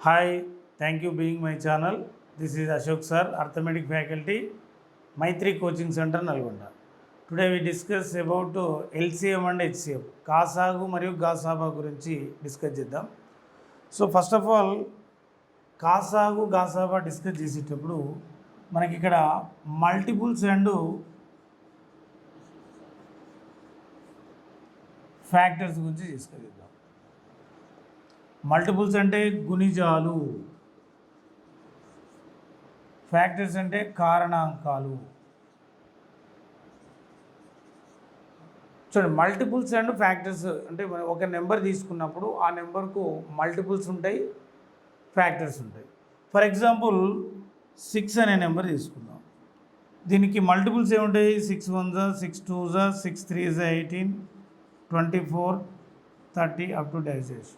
Hi, thank you being my channel. This is Ashok sir, Arithmetic faculty, Maitri Coaching Center, Nalgonda. Today we discuss about LCM and HCM. కాసాగు మరియు గాసాబా గురించి discuss చేద్దాం. So first of all కాసాగు గాసాబా discuss చేసేటప్పుడు మనకి ఇక్కడ multiples and factors గురించి discuss చేద్దాం. మల్టిపుల్స్ అంటే గుణిజాలు, ఫ్యాక్టర్స్ అంటే కారణాంకాలు. చూడండి, మల్టిపుల్స్ అండ్ ఫ్యాక్టర్స్ అంటే మనం ఒక నెంబర్ తీసుకున్నప్పుడు ఆ నెంబర్కు మల్టిపుల్స్ ఉంటాయి, ఫ్యాక్టర్స్ ఉంటాయి. ఫర్ ఎగ్జాంపుల్ 6 అనే నెంబర్ తీసుకుందాం. దీనికి మల్టిపుల్స్ ఏముంటాయి? 6 1 6 2 6 3 18 24 30 అప్ టు డైజెస్.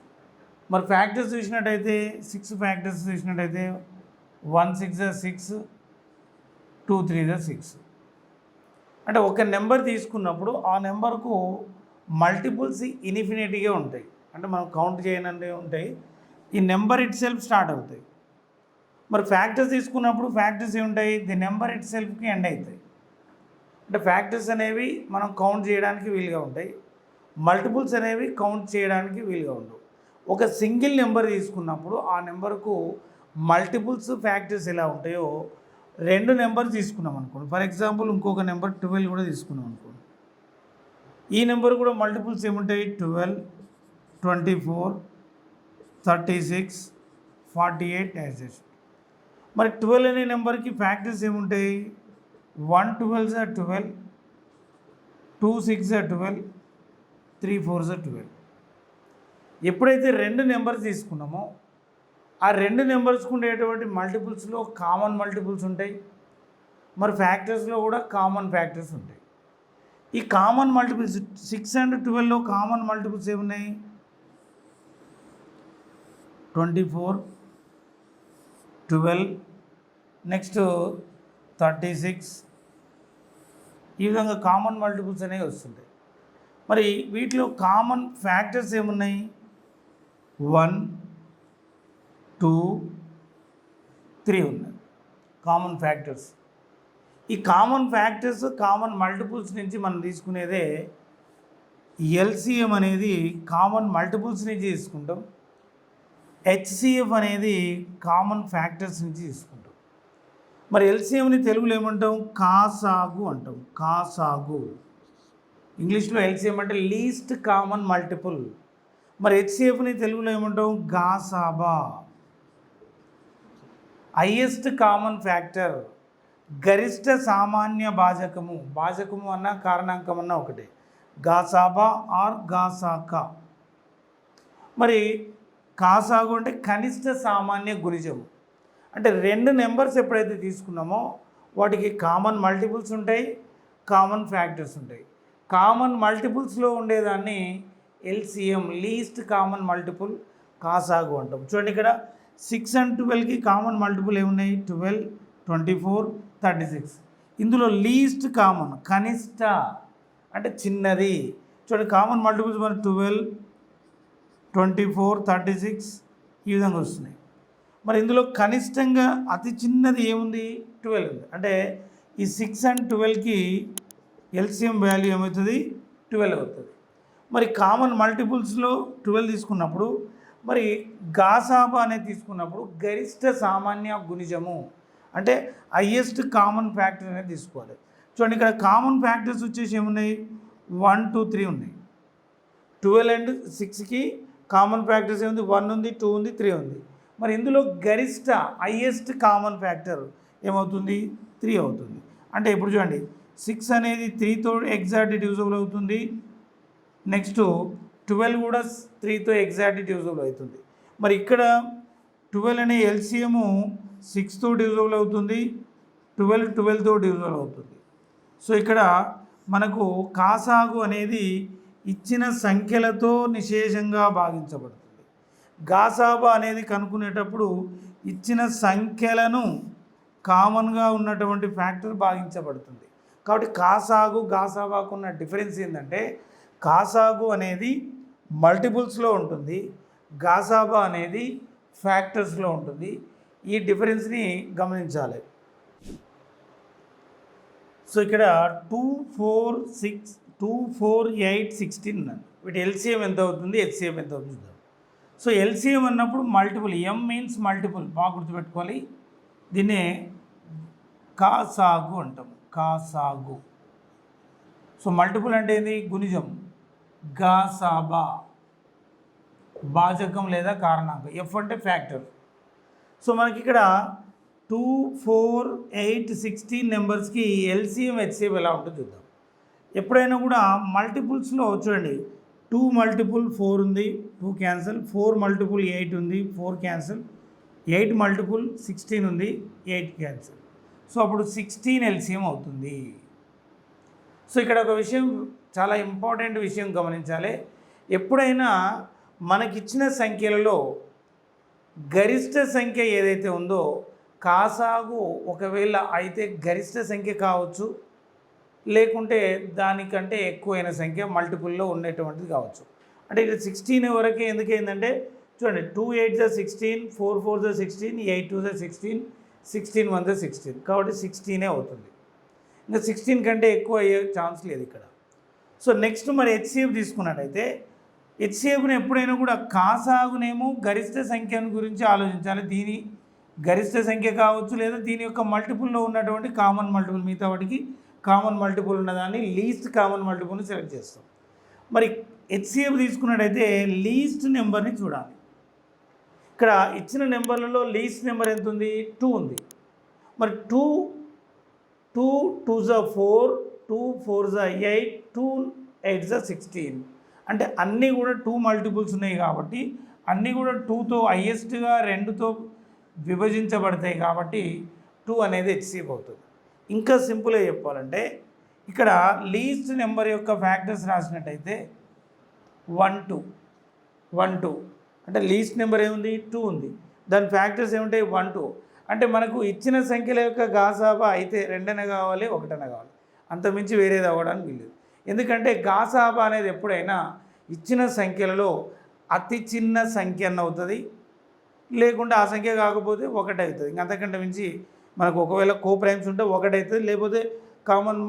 మరి ఫ్యాక్టర్స్ చూసినట్టయితే 6 ఫ్యాక్టర్స్ చూసినట్టయితే 1 6 6 2 3 6. అంటే ఒక నెంబర్ తీసుకున్నప్పుడు ఆ నెంబర్కు మల్టిపుల్స్ ఇన్ఫినిటీగా ఉంటాయి, అంటే మనం కౌంట్ చేయనంటే ఉంటాయి. ఈ నెంబర్ ఇట్ సెల్ఫ్ స్టార్ట్ అవుతాయి. మరి ఫ్యాక్టర్స్ తీసుకున్నప్పుడు ఫ్యాక్టర్స్ ఏముంటాయి? ది నెంబర్ ఇట్ సెల్ఫ్కి ఎండ్ అవుతాయి. అంటే ఫ్యాక్టర్స్ అనేవి మనం కౌంట్ చేయడానికి వీలుగా ఉంటాయి, మల్టిపుల్స్ అనేవి కౌంట్ చేయడానికి వీలుగా ఉండవు. ఒక సింగిల్ నెంబర్ తీసుకున్నప్పుడు ఆ నెంబర్కు మల్టిపుల్స్ ఫ్యాక్టర్స్ ఎలా ఉంటాయో రెండు నెంబర్ తీసుకున్నాం అనుకోండి. ఫర్ ఎగ్జాంపుల్ ఇంకొక నెంబర్ 12 కూడా తీసుకున్నాం అనుకోండి. ఈ నెంబర్ కూడా మల్టిపుల్స్ ఏముంటాయి? 12 24 36 48 యాక్సెస్. మరి 12 అనే నెంబర్కి ఫ్యాక్టర్స్ ఏముంటాయి? 1 12 12, 2 6 12, 3 4 12. ఎప్పుడైతే రెండు నెంబర్స్ తీసుకున్నామో ఆ రెండు నెంబర్స్కి ఉండేటువంటి మల్టిపుల్స్లో కామన్ మల్టిపుల్స్ ఉంటాయి, మరి ఫ్యాక్టర్స్లో కూడా కామన్ ఫ్యాక్టర్స్ ఉంటాయి. ఈ కామన్ మల్టిపుల్స్ 6 and 12లో కామన్ మల్టిపుల్స్ ఏమున్నాయి? 24 12 నెక్స్ట్ 36. ఈ విధంగా కామన్ మల్టిపుల్స్ అనేవి వస్తుంటాయి. మరి వీటిలో కామన్ ఫ్యాక్టర్స్ ఏమున్నాయి? 1 2 3 ఉన్నాయి కామన్ ఫ్యాక్టర్స్. ఈ కామన్ ఫ్యాక్టర్స్ కామన్ మల్టిపుల్స్ నుంచి మనం తీసుకునేదే ఎల్సిఎం అనేది కామన్ మల్టిపుల్స్ నుంచి తీసుకుంటాం, హెచ్సిఎఫ్ అనేది కామన్ ఫ్యాక్టర్స్ నుంచి తీసుకుంటాం. మరి ఎల్సిఎంని తెలుగులో ఏమంటాం? కాసాగు అంటాం. కాసాగు. ఇంగ్లీష్లో ఎల్సిఎం అంటే లీస్ట్ కామన్ మల్టిపుల్. మరి హెచ్సిఎఫ్ని తెలుగులో ఏమంటాం? గాసాబా. హైయెస్ట్ కామన్ ఫ్యాక్టర్, గరిష్ట సామాన్య భాజకము. భాజకము అన్న కారణాంకం అన్న ఒకటే, గాసాబా ఆర్ గాసాకా. మరి కాసాగు అంటే కనిష్ట సామాన్య గుణిజము. అంటే రెండు నెంబర్స్ ఎప్పుడైతే తీసుకున్నామో వాటికి కామన్ మల్టిపుల్స్ ఉంటాయి, కామన్ ఫ్యాక్టర్స్ ఉంటాయి. కామన్ మల్టిపుల్స్లో ఉండేదాన్ని ఎల్సిఎం, లీస్ట్ కామన్ మల్టిపుల్, కాసాగు అంటాం. చూడండి, ఇక్కడ 6 and 12కి కామన్ మల్టిపుల్ ఏమున్నాయి? 12 24 36. ఇందులో లీస్ట్ కామన్, కనిష్ట అంటే చిన్నది. చూడండి, కామన్ మల్టిపుల్స్ మన 12 24 36 ఈ విధంగా వస్తున్నాయి. మరి ఇందులో కనిష్టంగా అతి చిన్నది ఏముంది? 12 ఉంది. అంటే ఈ 6 and 12కి ఎల్సిఎం వాల్యూ ఏమవుతుంది? 12 అవుతుంది. మరి కామన్ మల్టిపుల్స్లో 12 తీసుకున్నప్పుడు మరి గాసాబా అనేది తీసుకున్నప్పుడు గరిష్ట సామాన్య గుణిజము అంటే హైయెస్ట్ కామన్ ఫ్యాక్టర్ అనేది తీసుకోవాలి. చూడండి, ఇక్కడ కామన్ ఫ్యాక్టర్స్ వచ్చేసి ఏమున్నాయి? 1 2 3 ఉన్నాయి. 12 and 6కి కామన్ ఫ్యాక్టర్స్ ఏముంది? 1 ఉంది, 2 ఉంది, 3 ఉంది. మరి ఇందులో గరిష్ట హైయెస్ట్ కామన్ ఫ్యాక్టర్ ఏమవుతుంది? 3 అవుతుంది. అంటే ఇప్పుడు చూడండి, 6 అనేది 3తో ఎగ్జాక్ట్ డివిజిబుల్ అవుతుంది. నెక్స్ట్ 12 కూడా 3తో ఎగ్జాక్ట్ డివిజిబుల్ అవుతుంది. మరి ఇక్కడ 12 అనే ఎల్సిఎము 6తో డివిజిబుల్ అవుతుంది, 12 12తో డివిజిబుల్ అవుతుంది. సో ఇక్కడ మనకు కాసాగు అనేది ఇచ్చిన సంఖ్యలతో నిశేషంగా భాగించబడుతుంది. గాసాబా అనేది కనుక్కునేటప్పుడు ఇచ్చిన సంఖ్యలను కామన్గా ఉన్నటువంటి ఫ్యాక్టర్ భాగించబడుతుంది. కాబట్టి కాసాగు గాసాబాకు ఉన్న డిఫరెన్స్ ఏంటంటే కాసాగు అనేది మల్టిపుల్స్లో ఉంటుంది, గాసాబా అనేది ఫ్యాక్టర్స్లో ఉంటుంది. ఈ డిఫరెన్స్ని గమనించాలి. సో ఇక్కడ 2, 4, 6, 2, 4, 8, 16 ఉన్నాను. వీటి ఎల్సిఎం ఎంత అవుతుంది, హెచ్సిఎం ఎంత అవుతుంది చూద్దాం. సో ఎల్సిఎం అన్నప్పుడు మల్టిపుల్, ఎం మీన్స్ మల్టిపుల్, బాగా గుర్తుపెట్టుకోవాలి. దీన్నే కాసాగు అంటాం, కాసాగు. సో మల్టిపుల్ అంటే ఏంది, గుణిజం. గాసాబా భాజకం లేదా కారణాంకం. ఎఫ్ అంటే ఫ్యాక్టర్. సో మనకి ఇక్కడ 2, 4, 8, 16 నెంబర్స్కి ఎల్సిఎం హెచ్సిఎం ఎలా ఉంటుందో చూద్దాం. ఎప్పుడైనా కూడా మల్టిపుల్స్లో చూడండి, 2 మల్టిపుల్ 4 ఉంది, 2 క్యాన్సిల్. 4 మల్టిపుల్ 8 ఉంది, 4 క్యాన్సిల్. 8 మల్టిపుల్ 16 ఉంది, 8 క్యాన్సిల్. సో అప్పుడు 16 ఎల్సిఎం అవుతుంది. సో ఇక్కడ ఒక విషయం, చాలా ఇంపార్టెంట్ విషయం గమనించాలి. ఎప్పుడైనా మనకిచ్చిన సంఖ్యలలో గరిష్ట సంఖ్య ఏదైతే ఉందో కాసాగు ఒకవేళ అయితే గరిష్ట సంఖ్య కావచ్చు, లేకుంటే దానికంటే ఎక్కువైన సంఖ్య మల్టిపుల్లో ఉండేటువంటిది కావచ్చు. అంటే ఇక్కడ 16 వరకే ఎందుకైందంటే చూడండి, 2 8 16, 4 4 16, 8 2 16, 16 1 16, కాబట్టి 16 అవుతుంది. ఇంకా 16 కంటే ఎక్కువ అయ్యే ఛాన్స్ లేదు ఇక్కడ. సో నెక్స్ట్ మరి హెచ్సిఎఫ్ తీసుకున్నట్టయితే హెచ్సిఎఫ్ని ఎప్పుడైనా కూడా కాసాగునేమో గరిష్ట సంఖ్యను గురించి ఆలోచించాలి. దీని గరిష్ట సంఖ్య కావచ్చు, లేదా దీని యొక్క మల్టిపుల్లో ఉన్నటువంటి కామన్ మల్టిపుల్, మిగతా వాటికి కామన్ మల్టిపుల్ ఉన్నదాన్ని లీస్ట్ కామన్ మల్టిపుల్ని సెలెక్ట్ చేస్తాం. మరి హెచ్సిఎఫ్ తీసుకున్నట్టయితే లీస్ట్ నెంబర్ని చూడాలి. ఇక్కడ ఇచ్చిన నెంబర్లలో లీస్ట్ నెంబర్ ఎంత ఉంది, 2 ఉంది. మరి 2 2 4, 2 4 8, 2 8 16, అంటే అన్నీ కూడా 2 మల్టిపుల్స్ ఉన్నాయి కాబట్టి అన్నీ కూడా 2తో హైయెస్ట్గా 2తో విభజించబడతాయి కాబట్టి 2 అనేది హెచ్సిఎఫ్ అవుతుంది. ఇంకా సింపుల్గా చెప్పాలంటే ఇక్కడ లీస్ట్ నెంబర్ యొక్క ఫ్యాక్టర్స్ రాసినట్టయితే 1 2 1 2, అంటే లీస్ట్ నెంబర్ ఏముంది, 2 ఉంది. దాని ఫ్యాక్టర్స్ ఏముంటాయి, 1 2. అంటే మనకు ఇచ్చిన సంఖ్యల యొక్క గాసాబా అయితే 2 అన కావాలి, 1 అన కావాలి, అంతమించి వేరేది అవ్వడానికి వీల్లేదు. ఎందుకంటే గాసాబా అనేది ఎప్పుడైనా ఇచ్చిన సంఖ్యలలో అతి చిన్న సంఖ్య అన్న అవుతుంది, లేకుంటే ఆ సంఖ్య కాకపోతే 1 అవుతుంది. ఇంక అంతకంటే మించి మనకు ఒకవేళ కోప్రైమ్స్ ఉంటే 1 అవుతుంది, లేకపోతే కామన్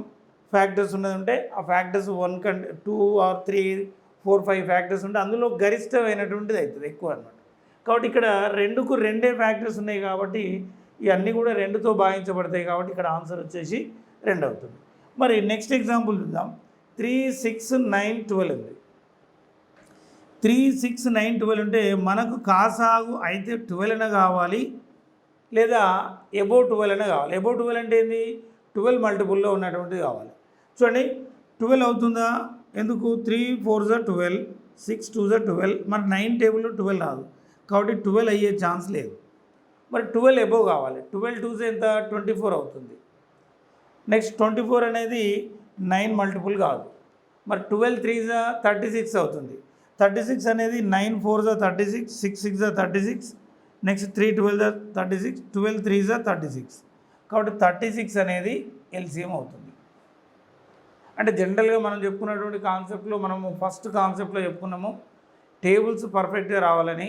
ఫ్యాక్టర్స్ ఉన్నది ఉంటే ఆ ఫ్యాక్టర్స్ 1 కంటే 2 or 3 4 5 ఫ్యాక్టర్స్ ఉంటే అందులో గరిష్టమైనటువంటిది అవుతుంది, ఎక్కువ అన్నమాట. కాబట్టి ఇక్కడ 2కు 2 ఫ్యాక్టర్స్ ఉన్నాయి కాబట్టి ఇవన్నీ కూడా 2తో భాగించబడతాయి కాబట్టి ఇక్కడ ఆన్సర్ వచ్చేసి 2 అవుతుంది. మరి నెక్స్ట్ ఎగ్జాంపుల్ చూద్దాం. 3 6 9 12 ఉంది. 3 6 9 12 ఉంటే మనకు కాసాగు అయితే 12 అన కావాలి, లేదా ఎబో 12 అన కావాలి. ఎబో 12 అంటే ఏంది, 12 మల్టిపుల్లో ఉన్నటువంటిది కావాలి. చూడండి 12 అవుతుందా, ఎందుకు, 3 4 12, 6 2 12, మరి 9 టేబుల్లో 12 రాదు కాబట్టి 12 అయ్యే ఛాన్స్ లేదు. మరి 12 ఎబో కావాలి. 12 2 ఎంత, 24 అవుతుంది. నెక్స్ట్ 24 అనేది 9 మల్టిపుల్ కాదు. మరి 12 3 36 అవుతుంది. 36 అనేది 9 4 36, 6 6 36, నెక్స్ట్ 3 12 36, 12 3 36, కాబట్టి 36 అనేది ఎల్సిఎం అవుతుంది. అంటే జనరల్గా మనం చెప్పుకున్నటువంటి కాన్సెప్ట్లో మనము ఫస్ట్ కాన్సెప్ట్లో చెప్పుకున్నాము, టేబుల్స్ పర్ఫెక్ట్గా రావాలని.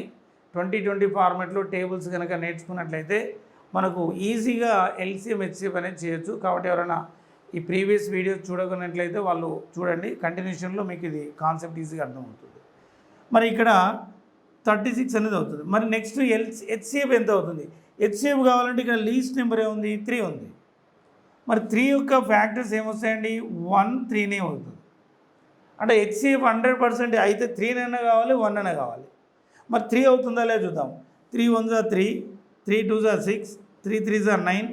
2020 ఫార్మెట్లో టేబుల్స్ కనుక నేర్చుకున్నట్లయితే మనకు ఈజీగా ఎల్సిఎం హెచ్సిఎఫ్ అనేది చేయొచ్చు. కాబట్టి ఎవరైనా ఈ ప్రీవియస్ వీడియోస్ చూడకున్నట్లయితే వాళ్ళు చూడండి, కంటిన్యూషన్లో మీకు ఇది కాన్సెప్ట్ ఈజీగా అర్థమవుతుంది. మరి ఇక్కడ 36 అనేది అవుతుంది. మరి నెక్స్ట్ హెచ్సిఎఫ్ ఎంత అవుతుంది, హెచ్సిఎఫ్ కావాలంటే ఇక్కడ లీస్ట్ నెంబర్ ఏముంది, 3 ఉంది. మరి 3 యొక్క ఫ్యాక్టర్స్ ఏమొస్తాయండి, 1 3 అవుతుంది. అంటే హెచ్సిఎఫ్ 100% అయితే 3 అన్న కావాలి, 1 అన్న కావాలి. మరి 3 అవుతుందా లేదా చూద్దాం. 3 1 3, 3 2 6, 3 3 9,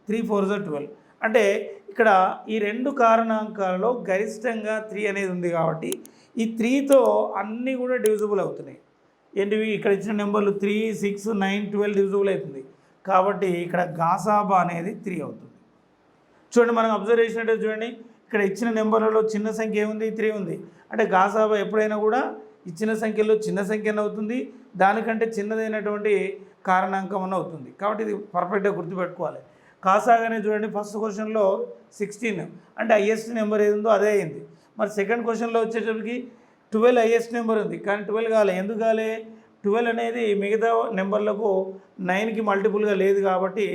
3 4 12. అంటే ఇక్కడ ఈ 2 కారణాంకాలలో గరిష్టంగా 3 అనేది ఉంది కాబట్టి ఈ 3తో అన్నీ కూడా డివిజిబుల్ అవుతున్నాయి. ఏంటివి, ఇక్కడ ఇచ్చిన నెంబర్లు 3 6 9 12 డివిజిబుల్ అవుతుంది కాబట్టి ఇక్కడ గాసాబా అనేది 3 అవుతుంది. చూడండి, మనం అబ్జర్వ్ చేసినట్టే చూడండి, ఇక్కడ ఇచ్చిన నెంబర్లలో చిన్న సంఖ్య ఏముంది, 3 ఉంది. అంటే గాసాబా ఎప్పుడైనా కూడా ఇచ్చిన సంఖ్యలో చిన్న సంఖ్యను అవుతుంది, దానికంటే చిన్నదైనటువంటి కారణాంకం అని అవుతుంది. కాబట్టి ఇది పర్ఫెక్ట్గా గుర్తుపెట్టుకోవాలి. కాసాగానే చూడండి, ఫస్ట్ క్వశ్చన్లో 16 అంటే హైయెస్ట్ నెంబర్ ఏది ఉందో అదే అయింది. మరి సెకండ్ క్వశ్చన్లో వచ్చేటప్పటికి 12 హైయెస్ట్ నెంబర్ ఉంది కానీ 12 కాలే. ఎందుకు కాలే, 12 అనేది మిగతా నెంబర్లకు 9కి మల్టిపుల్గా లేదు కాబట్టి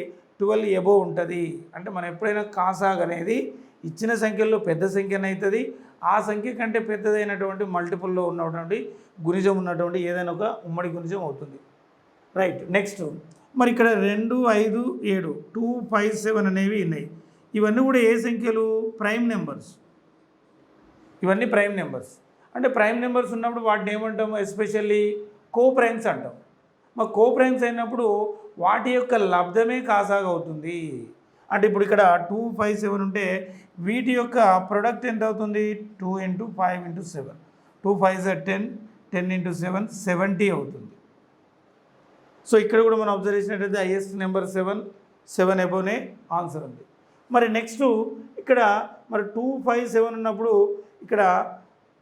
12 ఎబో ఉంటుంది. అంటే మనం ఎప్పుడైనా కాసాగ్ అనేది ఇచ్చిన సంఖ్యల్లో పెద్ద సంఖ్యన అవుతుంది. ఆ సంఖ్య కంటే పెద్దదైనటువంటి మల్టిపుల్లో ఉన్నటువంటి గుణిజం ఉన్నటువంటి ఏదైనా ఒక ఉమ్మడి గుణిజం అవుతుంది. రైట్. నెక్స్ట్ మరి ఇక్కడ 2, 5, 7 2, 5, 7 అనేవి ఉన్నాయి. ఇవన్నీ కూడా ఏ సంఖ్యలు? Prime numbers. ఇవన్నీ ప్రైమ్ నెంబర్స్. అంటే ప్రైమ్ నెంబర్స్ ఉన్నప్పుడు వాటిని ఏమంటాము? ఎస్పెషల్లీ కో ప్రైమ్స్ అంటాం. మరి కో ప్రైమ్స్ అయినప్పుడు వాటి యొక్క లబ్ధమే కాసాగ్ అవుతుంది. అంటే ఇప్పుడు ఇక్కడ 2, 5, 7 ఉంటే వీటి యొక్క ప్రొడక్ట్ ఎంత అవుతుంది? 2 × 5 × 7 2 5 10 10 × 7 70 అవుతుంది. సో ఇక్కడ కూడా మనం అబ్జర్వ్ చేసినట్టయితే హైయెస్ట్ నెంబర్ 7 ఎబోనే ఆన్సర్ ఉంది. మరి నెక్స్ట్ ఇక్కడ మరి 2, 5, 7 ఉన్నప్పుడు ఇక్కడ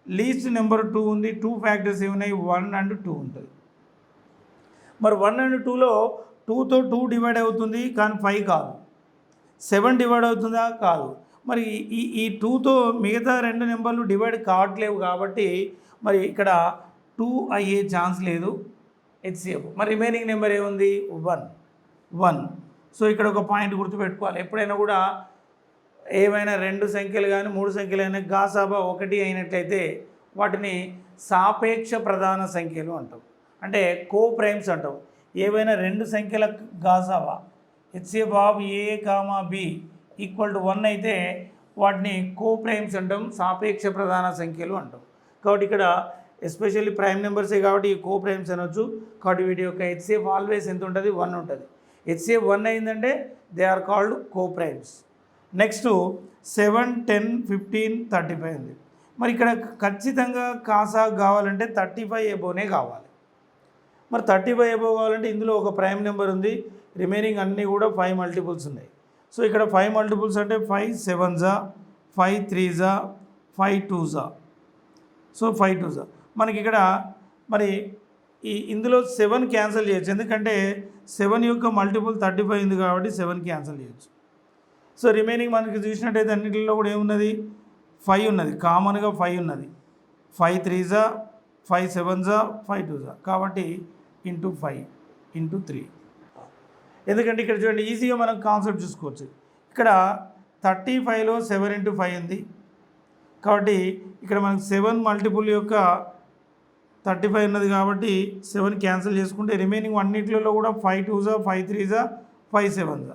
లీస్ట్ నెంబర్ 2 ఉంది. 2 ఫ్యాక్టర్స్ ఏమున్నాయి? 1 and 2 ఉంటుంది. మరి 1 and 2లో 2తో 2 డివైడ్ అవుతుంది కానీ 5 కాదు. 7 డివైడ్ అవుతుందా? కాదు. మరి ఈ 2తో మిగతా 2 నెంబర్లు డివైడ్ కావట్లేవు కాబట్టి మరి ఇక్కడ 2 అయ్యే ఛాన్స్ లేదు. హెచ్సిఎఫ్. మరి రిమైనింగ్ నెంబర్ ఏముంది? 1. సో ఇక్కడ ఒక పాయింట్ గుర్తుపెట్టుకోవాలి. ఎప్పుడైనా కూడా ఏమైనా 2 సంఖ్యలు కానీ 3 సంఖ్యలు అయినా గాసాబా 1 అయినట్లయితే వాటిని సాపేక్ష ప్రధాన సంఖ్యలు అంటాం. అంటే కో ప్రైమ్స్ అంటాం. ఏవైనా 2 సంఖ్యల గాసాబా HCF of A comma B equal to 1 అయితే వాటిని కో ప్రైమ్స్ అంటాం, సాపేక్ష ప్రధాన సంఖ్యలు అంటాం. కాబట్టి ఇక్కడ ఎస్పెషల్లీ ప్రైమ్ నెంబర్సే కాబట్టి ఈ కో ప్రైమ్స్ అనొచ్చు. కాబట్టి వీటి యొక్క హెచ్సిఎఫ్ ఆల్వేస్ ఎంత ఉంటుంది? 1 ఉంటుంది. హెచ్సిఎఫ్ 1 అయిందంటే they are called coprimes. Next 7, 10, 15, 35 ఉంది. మరి ఇక్కడ ఖచ్చితంగా కాసాగ్ కావాలంటే 35 ఎబోనే కావాలి. మరి 35 ఎబో కావాలంటే ఇందులో ఒక ప్రైమ్ నెంబర్ ఉంది. రిమైనింగ్ అన్నీ కూడా 5 మల్టిపుల్స్ ఉన్నాయి. సో ఇక్కడ 5 మల్టిపుల్స్ అంటే 5 7s, 5 3s, 5 2s. So 5 2s మనకి ఇక్కడ మరి ఇందులో 7 క్యాన్సిల్ చేయొచ్చు. ఎందుకంటే 7 యొక్క మల్టిపుల్ 35 ఉంది కాబట్టి 7 క్యాన్సిల్ చేయొచ్చు. సో రిమైనింగ్ మనకి చూసినట్టయితే అన్నింటిలో కూడా ఏమున్నది? 5 ఉన్నది. కామన్గా 5 ఉన్నది. 5 3s, 5 7s, 5 2s కాబట్టి ఇంటూ 5 ఇంటూ 3. ఎందుకంటే ఇక్కడ చూడండి ఈజీగా మనం కాన్సెప్ట్ చూసుకోవచ్చు. ఇక్కడ 35లో 7 × 5 ఉంది కాబట్టి ఇక్కడ మనకు 7 మల్టిపుల్ యొక్క 35 ఉన్నది కాబట్టి 7 క్యాన్సిల్ చేసుకుంటే రిమైనింగ్ అన్నింటిలో కూడా 5 2s, 5 3s, 5 7s.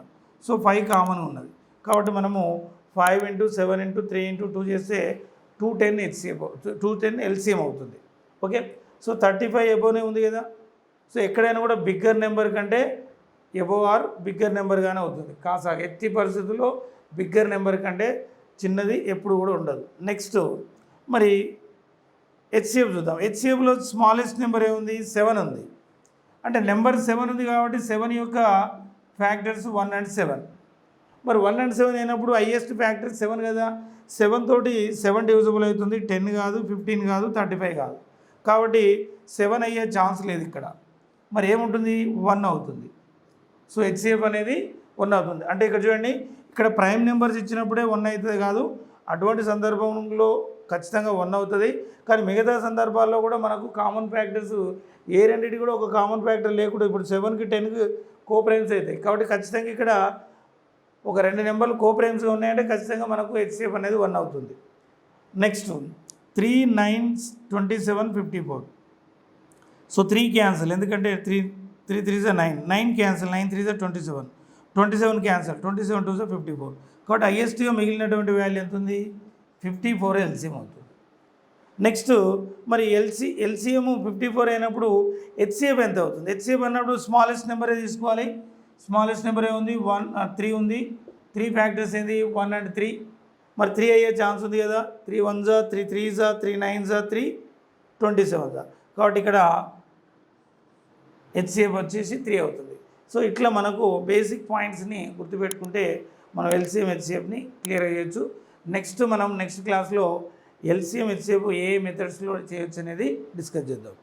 So 5 common ఉన్నది కాబట్టి మనము 5 × 7 × 3 × 2 చేస్తే 210 హెచ్సిఎఫ్ 210 ఎల్సిఎం అవుతుంది. ఓకే. సో 35 ఎబోనే ఉంది కదా. సో ఎక్కడైనా కూడా బిగ్గర్ నెంబర్ కంటే ఎబో ఆర్ బిగ్గర్ నెంబర్గానే అవుతుంది. కాసాగ్ ఎట్టి పరిస్థితుల్లో బిగ్గర్ నెంబర్ కంటే చిన్నది ఎప్పుడు కూడా ఉండదు. నెక్స్ట్ మరి హెచ్సిఎఫ్ చూద్దాం. హెచ్సిఎఫ్లో స్మాలెస్ట్ నెంబర్ ఏముంది? 7 ఉంది. అంటే నెంబర్ 7 ఉంది కాబట్టి 7 యొక్క ఫ్యాక్టర్స్ 1 and 7. మరి 1 and 7 అయినప్పుడు హైయెస్ట్ ఫ్యాక్టర్ 7 కదా. 7 తోటి 7 డివిజిబుల్ అవుతుంది. 10 కాదు, 15 కాదు, 35 కాదు. కాబట్టి 7 అయ్యే ఛాన్స్ లేదు ఇక్కడ. మరి ఏముంటుంది? 1 అవుతుంది. సో హెచ్సిఎఫ్ అనేది 1 అవుతుంది. అంటే ఇక్కడ చూడండి ఇక్కడ ప్రైమ్ నెంబర్స్ ఇచ్చినప్పుడే 1 అవుతుంది కాదు. అటువంటి సందర్భంలో ఖచ్చితంగా 1 అవుతుంది. కానీ మిగతా సందర్భాల్లో కూడా మనకు కామన్ ఫ్యాక్టర్స్ ఏ రెండింటి కూడా ఒక కామన్ ఫ్యాక్టర్ లేకుండా ఇప్పుడు 7కి 10కి కో ప్రైమ్స్ అవుతాయి. కాబట్టి ఖచ్చితంగా ఇక్కడ ఒక 2 నెంబర్లు కో ప్రైమ్స్గా ఉన్నాయంటే ఖచ్చితంగా మనకు హెచ్సిఎఫ్ అనేది 1 అవుతుంది. Next 3 9s 27 54. So 3 cancel. ఎందుకంటే 3 3s 9 cancel. 9 3s 27 cancel. 27 2s 54. కాబట్టి హైయెస్ట్గా మిగిలినటువంటి వాల్యూ ఎంత ఉంది? 54 ఎల్సిఎం అవుతుంది. నెక్స్ట్ మరి ఎల్సిఎం 54 అయినప్పుడు హెచ్సిఎఫ్ ఎంత అవుతుంది? హెచ్సిఎఫ్ అన్నప్పుడు స్మాలెస్ట్ నెంబరే తీసుకోవాలి. స్మాలెస్ట్ నెంబర్ ఏముంది? 3 ఉంది. 3 ఫ్యాక్టర్స్ ఏంది? 1 and 3. మరి 3 అయ్యే ఛాన్స్ ఉంది కదా. 3 1s, 3 3s, 3 9s, 3 27s. కాబట్టి ఇక్కడ హెచ్సిఎఫ్ వచ్చేసి 3 అవుతుంది. సో ఇట్లా మనకు బేసిక్ పాయింట్స్ని గుర్తుపెట్టుకుంటే మనం ఎల్సిఎం హెచ్సిఎఫ్ని క్లియర్ చేయొచ్చు. నెక్స్ట్ క్లాస్లో ఎల్సిఎం హెచ్సిఎఫ్ ఏ మెథడ్స్లో చేయొచ్చు అనేది డిస్కస్ చేద్దాం.